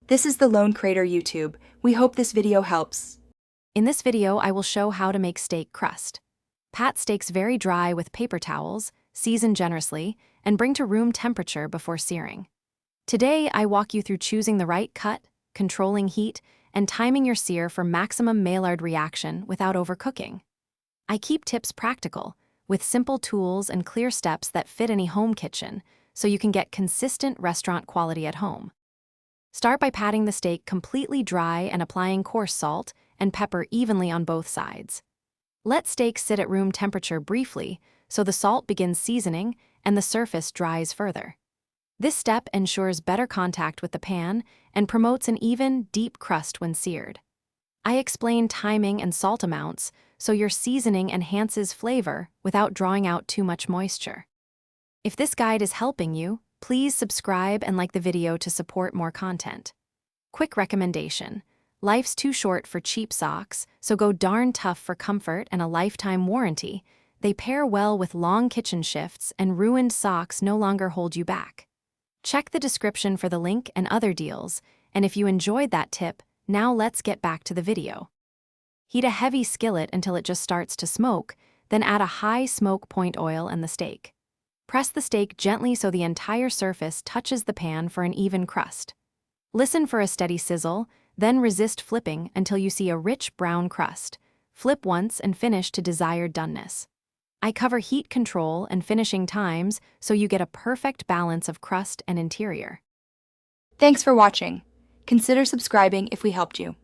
This is the Lone Crater YouTube. We hope this video helps. In this video, I will show how to make steak crust. Pat steaks very dry with paper towels, season generously, and bring to room temperature before searing. Today, I walk you through choosing the right cut, controlling heat, and timing your sear for maximum Maillard reaction without overcooking. I keep tips practical, with simple tools and clear steps that fit any home kitchen, so you can get consistent restaurant quality at home. Start by patting the steak completely dry and applying coarse salt and pepper evenly on both sides. Let steak sit at room temperature briefly so the salt begins seasoning and the surface dries further. This step ensures better contact with the pan and promotes an even, deep crust when seared. I explain timing and salt amounts so your seasoning enhances flavor without drawing out too much moisture. If this guide is helping you, please subscribe and like the video to support more content. Quick recommendation: life's too short for cheap socks, so go darn tough for comfort and a lifetime warranty. They pair well with long kitchen shifts, and ruined socks no longer hold you back. Check the description for the link and other deals, and if you enjoyed that tip, now let's get back to the video. Heat a heavy skillet until it just starts to smoke, then add a high smoke point oil and the steak. Press the steak gently so the entire surface touches the pan for an even crust. Listen for a steady sizzle, then resist flipping until you see a rich brown crust. Flip once and finish to desired doneness. I cover heat control and finishing times so you get a perfect balance of crust and interior. Thanks for watching. Consider subscribing if we helped you.